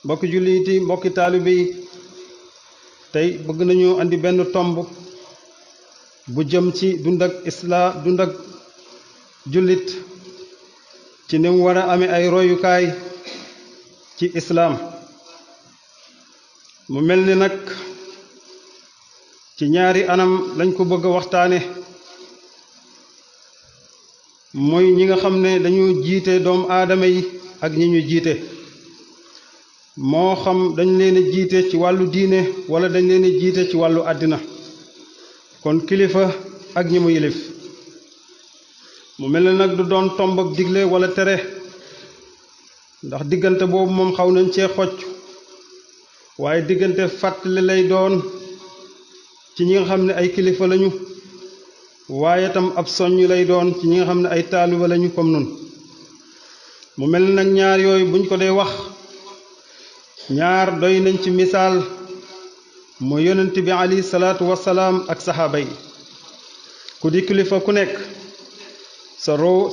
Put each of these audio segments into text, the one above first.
mbokki jullit yi mbokki taalibe yi tey bëgg nañu andi benn tomb bu jëm ci dund ak jullit ci ni mu war a amee ay royukaay ci islaam mu mel ni nag ci ñaari anam lañ ko bëgg a waxtaane mooy ñi nga xam ne dañu jiite doomu aadama yi ak ñi ñu jiite moo xam dañ leen a jiite ci wàllu diine wala dañ leen a jiite ci wàllu àddina kon kilifa ak ñi mu yilif mu mel ne nag du doon tomb ak digle wala tere ndax diggante boobu moom xaw nañ cee xocc waaye diggante fàttali lay doon ci ñi nga xam ne ay kilifa lañu waaye tam ab soññ lay doon ci ñi nga xam ne ay taaliba lañu comme nun mu mel ne nag ñaar yooyu buñ ko dee wax ñaar doy nañ ci misaal mooy yonent bi alayhi salaatu wasalaam ak saxaaba yi ku di kilifa ku nekk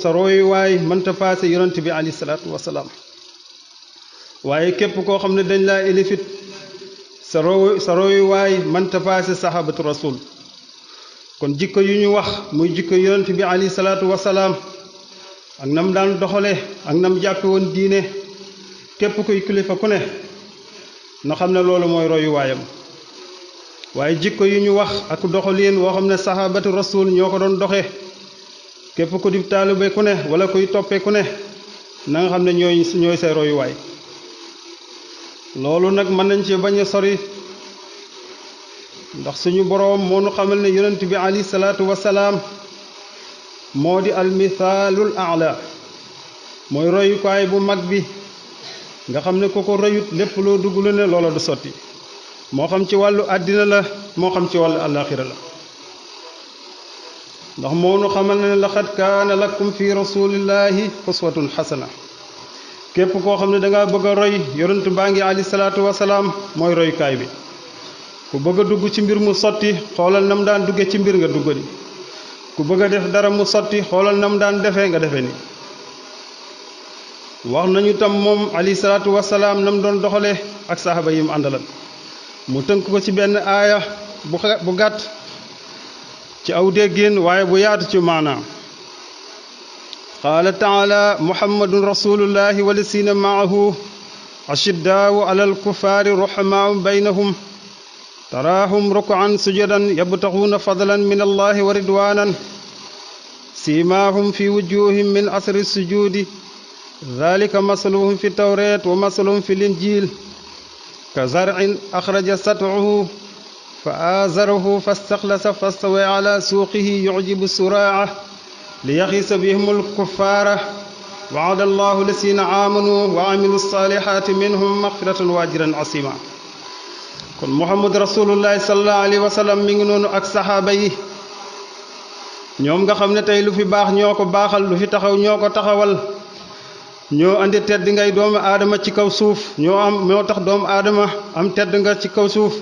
sa royuwaay mënta paase yonent bi alayhi salaatu wasalaam waaye képp koo xam ne dañ laa élifit sa royuwaay mënta paase saxaabatu rasul kon jikko yu ñu wax muy jikko yonent bi alayhi salaatu wasalaam ak nam daan doxale ak nam jàppe woon diine képp kuy kilifa ku ne na xam ne loolu mooy royuwaayam waaye jikko yu ñu wax ak doxalin woo xam ne saxaabatu rasul ñoo ko doon doxe képp ku di taalibe ku ne wala kuy toppee ku ne na nga xam ne ñooy say royuwaay loolu nag mën nañ ci bañ a sori ndax suñu boroom moo nu xamal ne yonent bi alayhi salaatu wasalaam moo di almithaalul a'la mooy royukaay bu mag bi nga xam ne ku ko royut lépp loo dugg lu ne loola du sotti moo xam ci wàllu àddina la moo xam ci wàllu àllaaxira la ndax moo nu xamal ne laqad kaana lakum fi rasulillahi uswatun xasana képp koo xam ne dangaa bëgg a roy yonent baa ngi alayhi salaatu wasalaam mooy royukaay bi ku bëgg a dugg ci mbir mu sotti xoolal na mu daan dugge ci mbir nga dugg ni ku bëgg a def dara mu sotti xoolal na mu daan defee nga defe ni wax nañu tam moom alayhi salaatu wasalaam na mu doon doxale ak saxaaba yi mu àndalal mu tënk ko ci benn aaya bu gàtt ci aw déggin waaye bu yaatu ci maana qaala taala muhammadun rasulullahi walasiina maahu ashiddaau ala alkufaari ruhamaau baynahum taraahum rukaan sujadan yabtaxuuna fadlan min allahi wa ridwanan siimaahum fi wujuhim min asri sujudi dalika masaluhum fi tawreet wa masaluhum fi linjil ka zar'in axraja sat'ahu fa aazarahu fastaxlasa fastawa ala suuqihi yucjibu suraaca liyaxiisa bihim alkuffaara wa'ada allahu lasina aamanu wa amilu saalihaati minhum maxfiratan wa ajran asiima kon muhammad rasulullahi sallallahu alayhi wa sallam mi ngi noonu ak saxaaba yi ñoom nga xam ne tey lu fi baax ñoo ko baaxal lu fi taxaw ñoo ko taxawal ñoo andi tedd ngay doomu aadama ci kaw suuf ñoo tax doomu aadama am tedd nga ci kaw suuf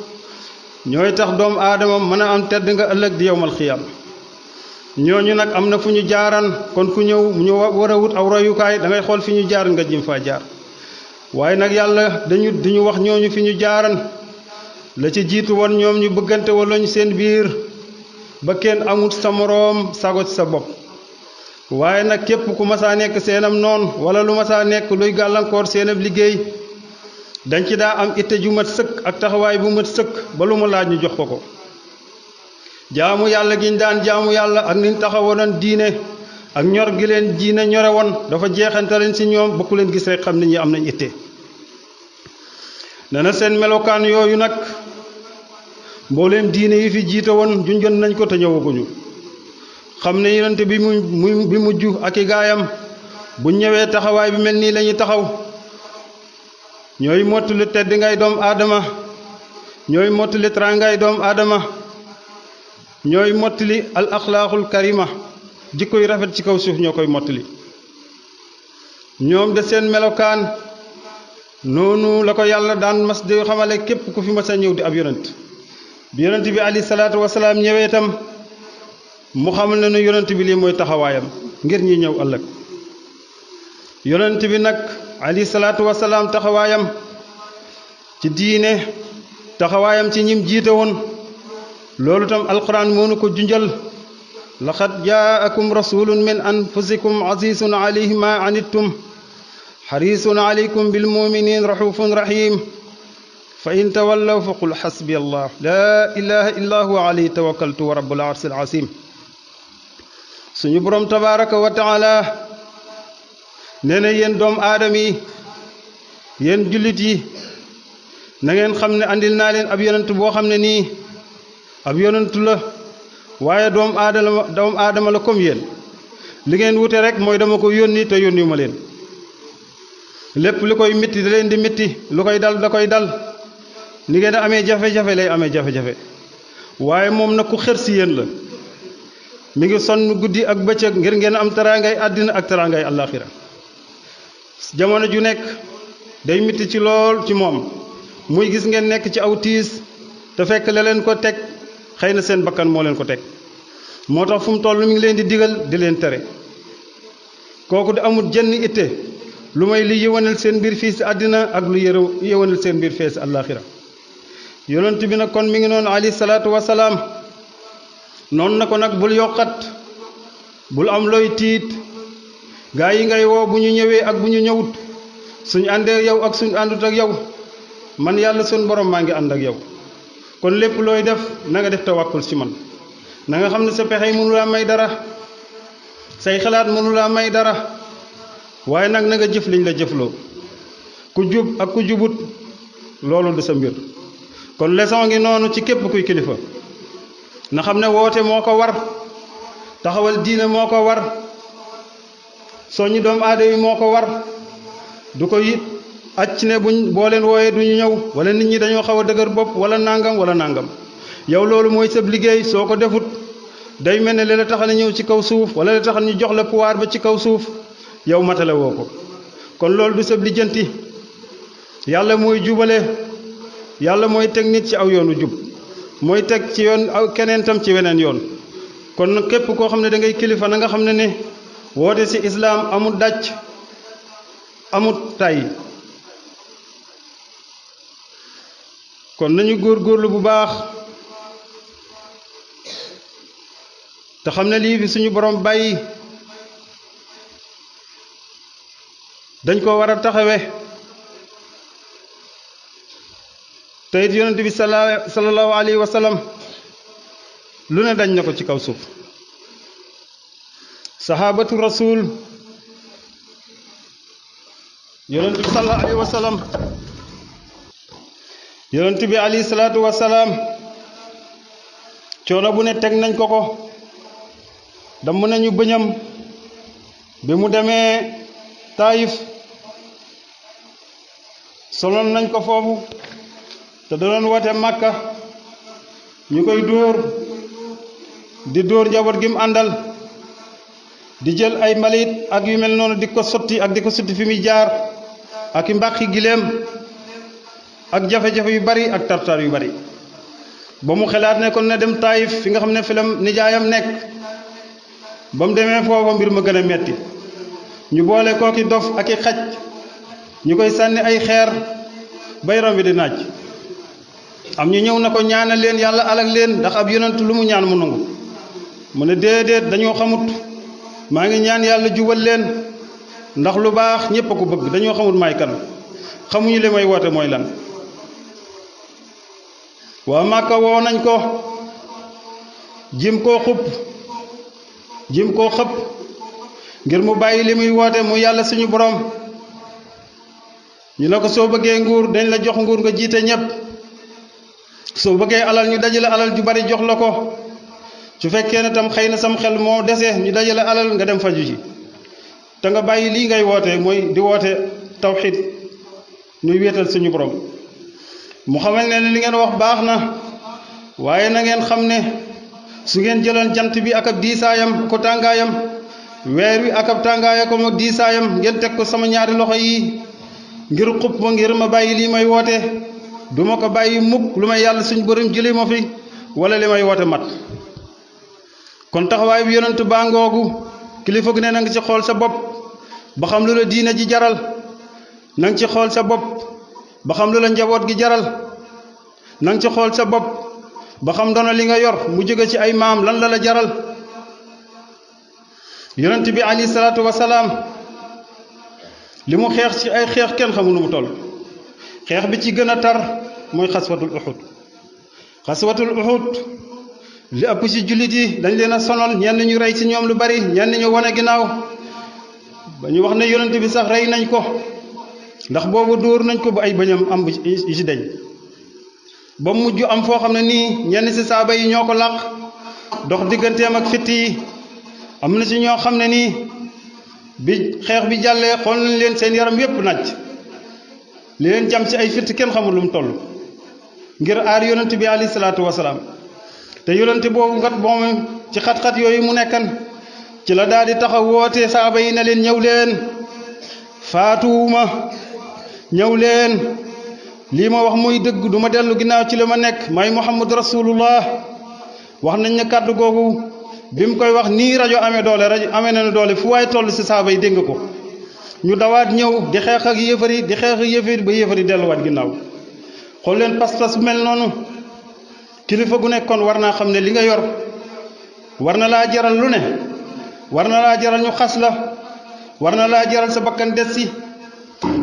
ñooy tax doomu aadama mën a am tedd nga ëllëg di yowmal xiyam ñooñu nag am na fu ñu jaaran kon ku ñëw ñu war a wut aw royukaay da ngay xool fi ñu jaar nga jëm faa jaar waaye nag yàlla duñu wax ñooñu fi ñu jaaran la ci jiitu woon ñoom ñu bëggante wala ñu seen biir ba kenn amut sa moroom sago ci sa bopp waaye nag képp ku masaa nekk seenam noon wala lu masaa nekk luy gàllankoor seenab liggéey dañ ci daa am itte ju mat sëkk ak taxawaay bu mat sëkk ba lu mu laaj ñu jox ko jaamu yàlla gi ñu daan jaamu yàlla ak niñ taxawoon diine ak ñor gi leen diine ñore woon dafa jeexante leen ci ñoom bokku leen gis rek xam ne ñi am nañ itte nee na seen melokaan yooyu nag mbooleem diine yi fi jiite woon junjoon nañ ko te ñëwaguñu xam ne yonent bi mujj ak i gaayam bu ñëwee taxawaay bi mel nii lañuy taxaw ñooy mottali tedd ngay doom aadama ñooy mottali teraangay doom aadama ñooy mottali al axlaaqul karima jikko yu rafet ci kaw suuf ñoo koy mottali ñoom de seen melokaan noonu la ko yàlla daan mas di xamale képp ku fi mas a ñëw di ab yonent bi yonent bi alayhi salaatu wasalaam ñëwee itam mu xamal ne yonent bi lii mooy taxawaayam ngir ñi ñëw ëllëg yonent bi nag alayhi salaatu wasalaam taxawaayam ci diine taxawaayam ci ñim jiite woon loolu tam alquran moo nu ko junjal laqad jaakum rasulun min anfusikum azizun alayhi ma anittum xarisun alaykum bilmuminin raxufun rahim fa in tawallaw fa qul xasbi allah laa ilaha illa huwa alayhi tawakkaltu wa rabbul arsil azim suñu borom tabaraka wa taala nee na yéen doom aadama yi yéen jullit yi na ngeen xam ne andil naa leen ab yonent boo xam ne nii ab yonent la waaye doomu aadama la comme yéen li ngeen wute rek mooy dama ko yónni te yónniwu ma leen lépp lu koy mitti da leen di mitti lu koy dal da koy dal ni ngeen amee jafe-jafe lay amee jafe-jafe waaye moom nag ku xër si yéen la mi ngi sonn guddi ak bëccëg ngir ngeen am teraangay àddina ak teraangay àllaaxira jamono ju nekk day mitti ci lool ci moom muy gis ngeen nekk ci aw tiis te fekk la leen ko teg xëy na seen bakkan moo leen ko teg moo tax fu mu toll mi ngi leen di digal di leen tere kooku di amul jenn itte lu may li yëwanal seen mbir fii si àddina ak lu yëwanal seen mbir fee si àllaaxira yonent bi nag kon mi ngi noonu alayhi salaatu wasalaam noonu na ko nag bul yokkat bul am looy tiit gaa yi ngay woo bu ñu ñëwee ak bu ñu ñëwut suñu àndee yow ak suñu àndut ak yow man yàlla suñu borom maa ngi ànd ak yow kon lépp looy def na nga def tawakkul ci man na nga xam ne sa pexe mënu laa may dara say xalaat mënu laa may dara waaye nag na nga jëf liñ la jëfloo ku jub ak ku jubut loolu du sa mbir kon leçon ngi noonu ci képp kuy kilifa na xam ne woote moo ko war taxawal diine moo ko war soññi doomu aadama yi moo ko war du ko it acc ne buñ boo leen wooyee du ñu ñëw wala nit ñi dañoo xaw a dëgër bopp wala nangam yow loolu mooy sab liggéey soo ko defut day mel ne li la taxal a ñëw ci kaw suuf wala li taxal ñu jox la pouvoir ba ci kaw suuf yow matale woo ko kon loolu du sab lijjanti yàlla mooy jubale yàlla mooy teg nit ci aw yoonu jub mooy teg ci yoon aw keneen tam ci weneen yoon kon nag képp koo xam ne da ngay kilifa na nga xam ne woote ci islaam amul dàcc amul tay kon nañu góorgóorlu bu baax te xam ne lii fi suñu borom bàyyi dañ ko war a taxawe te it yonent bi sallallahu alayhi wa sallam lu ne dañ na ko ci kaw suuf sahabatu rasul yonent bi sallallahu alayhi wa sallam yonent bi alayhi salaatu wa salaam coono bu ne teg nañ ko ko damm nañu bëñam bi mu demee Taayif soloon nañ ko foofu te da doon woote Màkka ñu koy dóor di dóor njaboot gi mu àndal di jël ay mbalit ak yu mel noonu di ko sotti fi muy jaar ak i mbàqi gileem ak jafe-jafe yu bari ak tartar yu bari ba mu xelaat ne kon ne dem Taayif fi nga xam ne fi la nijaayam nekk ba mu demee foofa mbir ma gën a metti ñu boole kooki dof ak i xaj ñu koy sànni ay xeer bay rom bi di naaj am ñu ñëw na ko ñaanal leen yàlla alak leen ndax ab yonent lu mu ñaan mu nangu mu ne déedéet dañoo xamut maa ngi ñaan yàlla jubal leen ndax lu baax ñépp a ko bëgg dañoo xamut maay kan xamuñu li may woote mooy lan waa Màkka woo nañ ko jim koo xëpp ngir mu bàyyi li muy woote mu yàlla suñu borom ñu ne ko soo bëggee nguur dañ la jox nguur nga jiite ñépp soo bëggee alal ñu dajale alal ju bari jox la ko su fekkee ne tam xëy na sam xel moo dese ñu dajale alal nga dem faju ji te nga bàyyi lii ngay woote mooy di woote tawxid ñuy wéetal suñu borom mu xamal ne li ngeen wax baax na waaye na ngeen xam ne su ngeen jëloon jant bi ak ab diisaayam ko tàngaayam weer wi ak ab tàngaaya ko ak diisaayam ngeen teg ko sama ñaari loxo yi ngir xub ma ngir ma bàyyi lii may woote duma ko bàyyi mukk lu may yàlla suñu borom jëlee ma fi wala li may woote mat kon taxawaay bi yonent baa ngoogu kilifa gu ne na nga ci xool sa bopp ba xam lu la diina ji jaral na nga ci xool sa bopp ba xam lu la njaboot gi jaral nang ci xool sa bopp ba xam doona li nga yor mu jóge ci ay maam lan la jaral. yonent bi alayhi salaatu wasalaam li mu xeex ci ay xeex kenn xamul nu mu toll. xeex bi ci gën a tar mooy xaswatul uxud. xaswatul uxud li ëpp ci jullit yi dañ leen a sonal, ñenn ñu rey ci ñoom lu bari, ñenn ñu wane ginnaaw ba ñu wax ne yonent bi sax rey nañ ko ndax boobu dóor nañ ko ba ay bëñam am yi ci deñ ba mujj am foo xam ne nii ñenn ci saaba yi ñoo ko làq dox digganteem ak fitt yi. am na ci ñoo xam ne nii bi xeex bi jàllee xool nañ leen seen yaram yépp naaj li leen jam ci ay fitt kenn xamul lu mu toll ngir aar yonent bi alayhi salaatu wasalaam. te yonent boobu ngat moom ci xat-xat yooyu mu nekkan ci la daal di taxaw woote saaba yi ne leen ñëw leen faatuwuma, ñëw leen lii ma wax muy dëgg du ma dellu ginnaaw ci li ma nekk, may Muhammad rasulullah. wax nañ ne kàddu googu bi mu koy wax nii rajo amee doole, rajo amee nañu doole fu waaye toll ci saaba yi dégg ko. ñu dawaat ñëw di xeex ak yéefar yi di xeex ak yéefar ba yéefar yi delluwaat ginnaaw. xool leen pas-pas bu mel noonu. kilifa gu nekkoon war naa xam ne li nga yor war na laa jaral lu ne, war na laa jaral ñu xas la, war na laa jaral sa bakkan des si,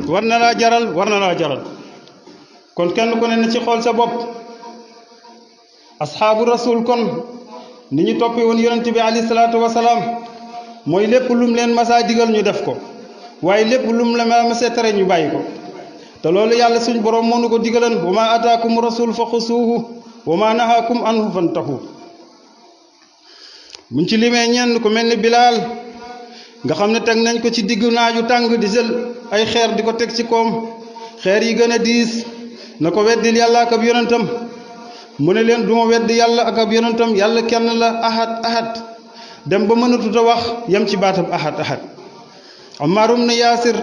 war na laa jaral. kon kenn ku ne na ci xool sa bopp. asxaabu rasul kon ni ñu toppee woon yonent bi alayhi salaatu wasalaam mooy lépp lum leen masaa digal ñu def ko, waaye lépp lum la masee tere ñu bàyyi ko. te loolu yàlla suñ borom moo nu ko digalan wa ma ataakum rasul fa xusuuhu wa ma nahaakum anhu fantahu. buñ ci limee ñenn ku mel ni Bilaal nga xam ne teg nañ ko ci diggu naaju tàng di jël ay xeer di ko teg ci koom, xeer yi gën a diis na ko weddil yàlla ak ab yonentam. mu ne leen duma weddi yàlla ak ab yonentam, yàlla kenn la, ahad dem ba mënatut a wax yem ci baatam ahad. Ammaar ibn Yaasir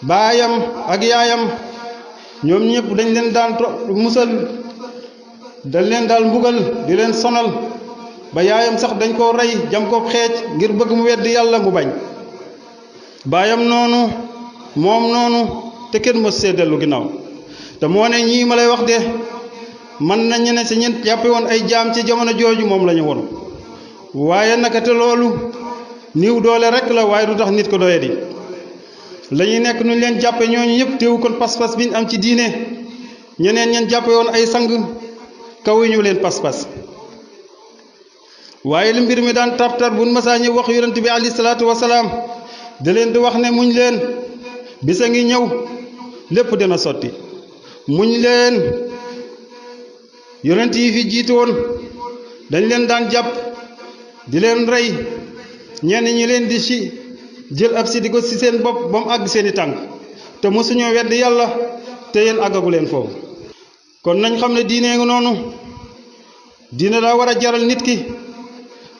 baayam ak yaayam ñoom ñëpp dañ leen daan musal, dañ leen daal mbugal di leen sonal ba yaayam sax dañ koo rey jam ko xeej ngir bëgg mu weddi yàlla mu bañ. baayam noonu moom noonu te kenn mës see dellu ginnaaw. te moo ne ñii ma lay wax de mën nañu ne si ñent jàppe woon ay jaam ci jamono jooju moom la ñu woon. waaye naka te loolu niw doole rek la, waaye du tax nit ko doye di la ñuy nekk nuñ leen jàppe ñooñu ñëpp teewu kon pas-pas bi ñu am ci diine. ñeneen ñeen jàppe woon ay sang kaw ñu leen pas-pas. waaye li mbir mi daan tartar bu masaa ñëw wax yonent bi alayhi salaatu wasalaam da leen di wax ne muñ leen bisa ngi ñëw lépp dina sotti, muñ leen. yonent yi fi jiitu woon dañ leen daan jàpp di leen rey, ñenn ñi leen di ci jël ab si di ko ci seen bopp ba mu àgg seeni tànk te mosuñoo wedd yàlla, te yéen àggagu leen foofu. kon nañ xam ne diine ngi noonu. diine daa war a jaral nit ki,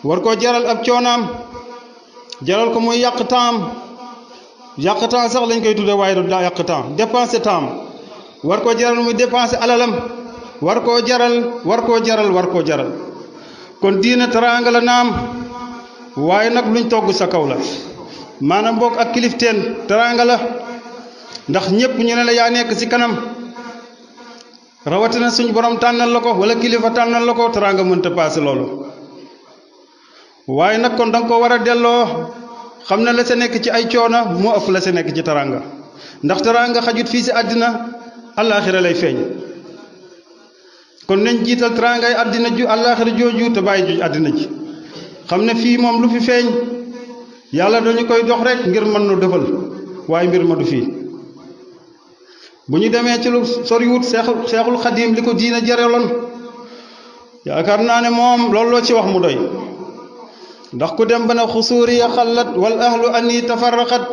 war koo jaral ab coonaam, jaral ko muy yàq temps sax lañ koy tudde, waaye du daa yàq temps, dépenser temps. war koo jaral muy dépenser alalam, war koo jaral. kon diine teraanga la naam, waaye nag luñ togg sa kaw la, maanaam boog ak kilifteen teraanga la, ndax ñépp ñu ne la yaa nekk ci kanam, rawatina suñ borom tànnal la ko wala kilifa tànnal la ko, teraanga mënta paase loolu. waaye nag kon danga ko war a delloo, xam ne la sa nekk ci ay coona moo ëpp la sa nekk ci teraanga, ndax teraanga xajut fii ci àddina, àllaaxira lay feeñ. kon nañ jiital teraangay àddina ju àllaaxira jooju te bàyyi ju àddina ji, xam ne fii moom lu fi feeñ yàlla dañu koy dox rek ngir mën nu defal, waaye mbir ma du fii. bu ñu demee ci lu soriwut seexul xadiim li ko diina jareloon yaakaar naa ne moom loolu loo ci wax mu doy. ndax ku dem ba ne xusuuri ya xallat wal ahlu anni tafarraqat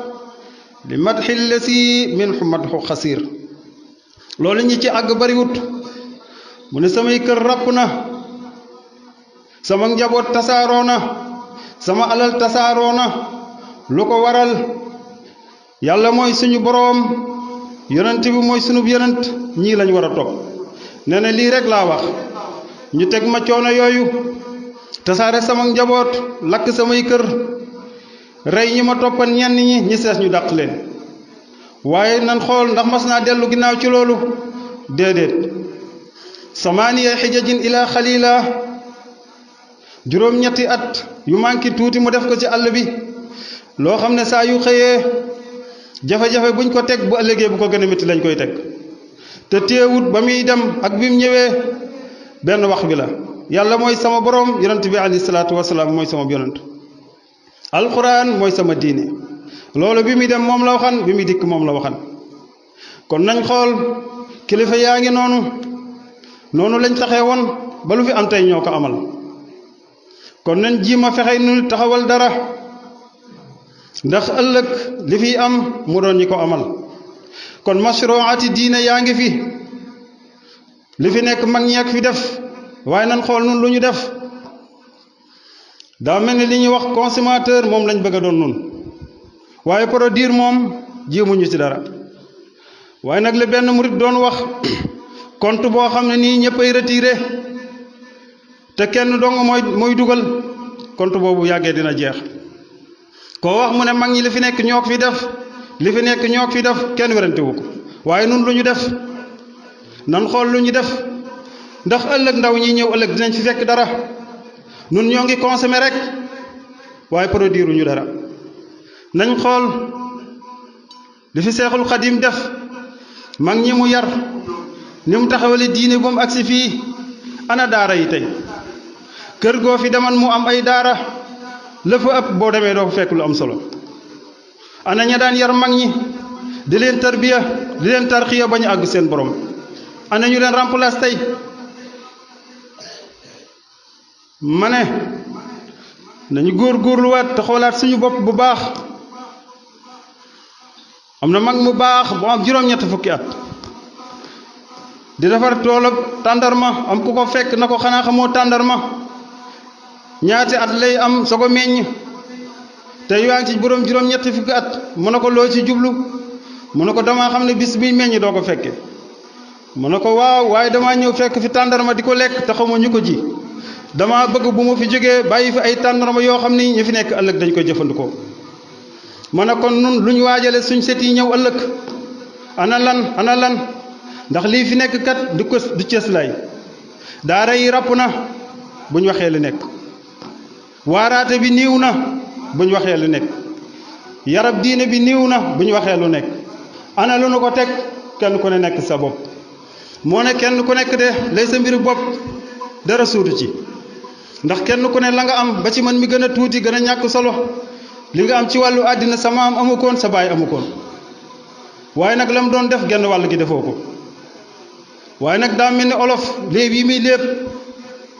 li madxi lasi min xumadxu xasiir. loolu ñi ci àgg bariwut. mu ne samay kër ràpp na, sama njaboot tasaaroo na, sama alal tasaaroo na. lu ko waral yàlla mooy suñu boroom, yonent bi mooy sunub yonent, ñii lañ war a topp. nee na lii rek laa wax, ñu teg ma coono yooyu, tasaare sama njaboot, lakk samay kër, rey ñi ma toppan ñenn ñi sees ñu dàq leen. waaye nan xool ndax mas naa dellu ginnaaw ci loolu déedéet. samaaniya xijajin ila xalila juróom-ñetti at yu manqué tuuti mu def ko ci àll bi loo xam ne saa yu xëyee jafe-jafe buñ ko teg bu ëllëgee bu ko gën a métti lañ koy teg te teewut ba muy dem ak bi mu ñëwee benn wax bi la yàlla mooy sama borom yonent bi alayhi salaatu wasalaam mooy sama yonent alquran mooy sama diine loolu bi muy dem moom la waxan bi muy dikk moom la waxan kon nañ xool kilifa yaa ngi noonu lañ taxee woon ba lu fi am tey ñoo ko amal kon nañ jiima fexe nu taxawal dara ndax ëllëg li fi am mu doon ñi ko amal kon mashruati diine yaa ngi fi li fi nekk mag ñeek fi def waaye nan xool nun lu ñu def daa mel ni li ñuy wax consommateur moom lañ bëgg a doon nun waaye produire moom jéemuñu ci dara waaye nag li benn murit doon wax compte boo xam ne nii ñëppay retiré te kenn dong mooy dugal compte boobu yàggee dina jeex koo wax mu ne mag ñi li fi nekk ñoo ko fi def li fi nekk ñoo ko fi def kenn werante wu ko waaye nun lu ñu def nan xool lu ñu def ndax ëllëg ndaw ñi ñëw ëllëg dinañ fi fekk dara nun ñoo ngi consommé rek waaye produire ñu dara nañ xool li fi seexul xadim def mag ñi mu yar ni mu taxawale diine ba mu agsi fii ana daara yi tey kër goo fi deman mu am ay daara la fa ëpp boo demee doo fa fekk lu am solo ana ña daan yar mag ñi di leen tarbiya di leen tarxiya ba ñu àgg seen borom ana ñu leen remplace tey ma ne nañu góorgóorluwaat te xoolaat suñu bopp bu baax am na mag mu baax bu am juróom-ñett fukki at di defar toolab tàndarma am ku ko fekk na ko xanaa xamoo tàndarma ñaati at lay am soo ko meññ te yaa ngi ci borom juróom-ñetti fukki at mu ne ko loo ci jublu mu ne ko damaa xam ne bis biy meññ doo ko fekke mu ne ko waaw waaye damaa ñëw fekk fi tàndarma di ko lekk te xamoo ñu ko ji dama bëgg bu ma fi jógee bàyyi fi ay tàndarma yoo xam ni ñu fi nekk ëllëg dañ koy jëfandikoo ma ne kon nun lu ñu waajale suñ set yi ñëw ëllëg ana lan ndax lii fi nekk kat du cëslaay daara yi ràpp na buñ waxee lu nekk waaraate bi niiw na buñ waxee lu nekk yarab diine bi niiw na buñ waxee lu nekk ana lu nu ko teg kenn ku ne nekk sa bopp moo ne kenn ku nekk de lay sa mbiru bopp dara suutu ci ndax kenn ku ne la nga am ba ci man mi gën a tuuti gën a ñàkk solo li nga am ci wàllu àddina sa maam amu koon sa baay amu koon waaye nag la mu doon def genn wàll gi defoo ko waaye nag daa mel ni olof léeb yi muy léeb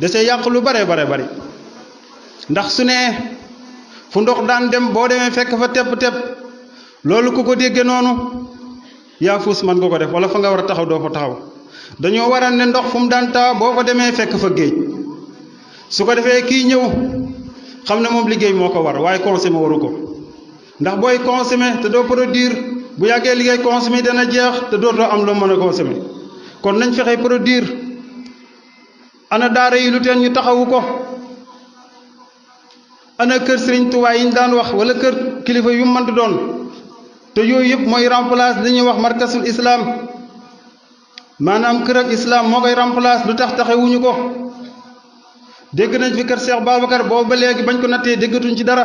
da see yàq lu bare bari ndax su ne fu ndox daan dem boo demee fekk fa tepp loolu ku ko dégge noonu yaa fuus man nga ko def wala fa nga war a taxaw doo fa taxaw dañoo waral ne ndox fu mu daan taa boo fa demee fekk fa géej su ko defee kii ñëw xam ne moom liggéey moo ko war waaye consommer waru ko ndax booy consommer te doo produire bu yàggee liggéey consommer dana jeex te dootoo am loo mën a consommer kon nañ fexe produire ana daara yi lu teen ñu taxawu ko ana kër Sëriñ Tuubaa yi ñu daan wax wala kër kilifa yu mën di doon te yooyu yëpp mooy remplace li ñuy wax markasul islam maanaam kër ak islam moo koy remplace lu tax taxawuñu ko dégg nañ fi kër Cheikh Babacar boobu ba léegi bañ ko nattee déggatuñ ci dara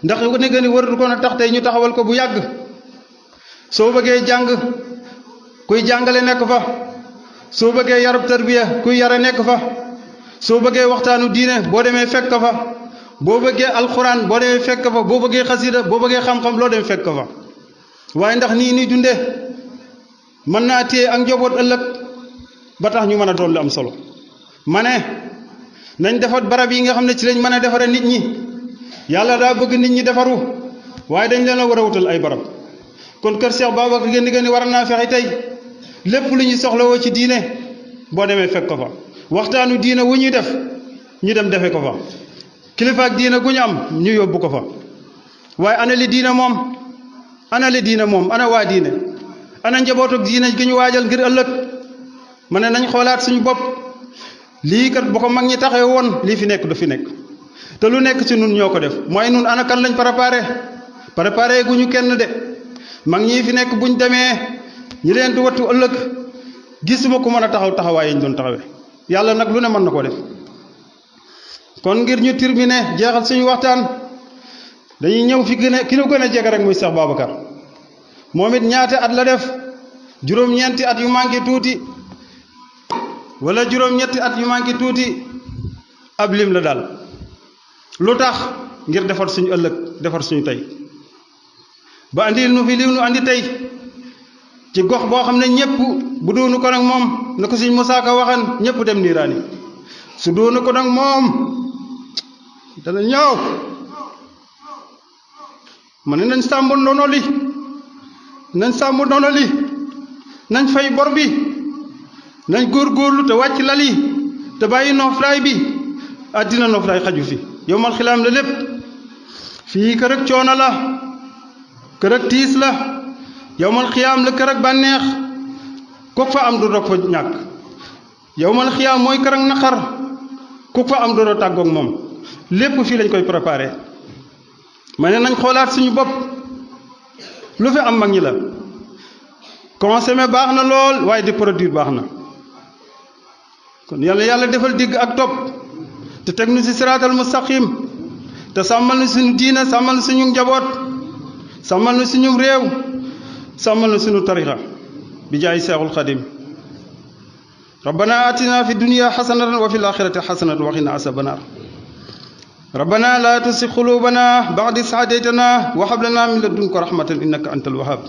ndax yu ko ne gën a waratu ko na tax tey ñu taxawal ko bu yàgg soo bëggee jàng kuy jàngale nekk fa soo bëggee yarab tarbiya kuy yara nekk fa soo bëggee waxtaanu diine boo demee fekk fa boo bëggee alxuraan boo demee fekk fa boo bëggee xasida boo bëggee xam-xam loo dem fekk fa waaye ndax nii dundee mën naa téye ak njaboot ëllëg ba tax ñu mën a doon lu am solo ma ne nañ defar barab yi nga xam ne ci lañ mën a defare nit ñi yàlla daa bëgg nit ñi defaru waaye dañ leen a war a wutal ay barab kon kër Cheikh Babacar gën war naa fexe tey lépp lu ñuy soxlawoo ci diine boo demee fekk ko fa waxtaanu diine wu ñuy def ñu dem defe ko fa kilifa ak diine gu ñu am ñu yóbbu ko fa waaye ana li diine moom ana waa diine ana njabootu diine gi ñu waajal ngir ëllëg ma ne nañ xoolaat suñu bopp lii kat bu ko mag ñi taxee woon lii fi nekk du fi nekk te lu nekk ci nun ñoo ko def mooy nun ana kan lañ préparé gu ñu kenn de mag ñii fi nekk buñ demee ñi leen di wattu ëllëg gisuma ku mën a taxaw taxawaay yi ñu doon taxawee yàlla nag lu ne mën na koo def. kon ngir ñu terminer jeexal suñu waxtaan dañuy ñëw fi ki nu gën a jege rek muy Cheikh Babacar moom it ñaata at la def juróom-ñeenti at yu manqué tuuti wala juróom-ñetti at yu manqué tuuti ab lim la daal lu tax ngir defar suñu ëllëg defar suñu tey ba andil nu fi li nu andi tey ci gox boo xam ne ñëpp bu doonu ko nag moom na ko Sëñ Musaa Ka waxan ñëpp dem niiraani su doonu ko nag moom dana ñëw ma ne nañ sàmm ndono li nañ fay bor bi nañ góorgóorlu te wàcc lal yi te bàyyi noflaay bi àddina noflaay xaju fi yowmal xilaam la lépp fii kër ak coono la kër ak tiis la yowmal xiyaam la kër ak bànneex ku fa am dootoo fa ñàkk yowmal xiyaam mooy kër ak naqar ku fa am dootoo tàggoog moom lépp fii lañ koy préparé ma ne nañ xoolaat suñu bopp lu fi am mag ñi la consommer baax na lool waaye di produire baax na kon yàlla defal digg ak topp te teg nu si siraatal mustaqim te sàmmal nu suñu diina sàmmal nu suñu njaboot sàmmal nu suñu réew sàmmal nu suñu tarixa bi jaay seexul xadim rabbana atina fi dunya xasanatan wa fi l axirati xasanatan wa qina azaban nar rabbana la tuzigh qulubana ba'da idh hadaytana wa hab lana min ladunka rahmatan innaka antal wahhab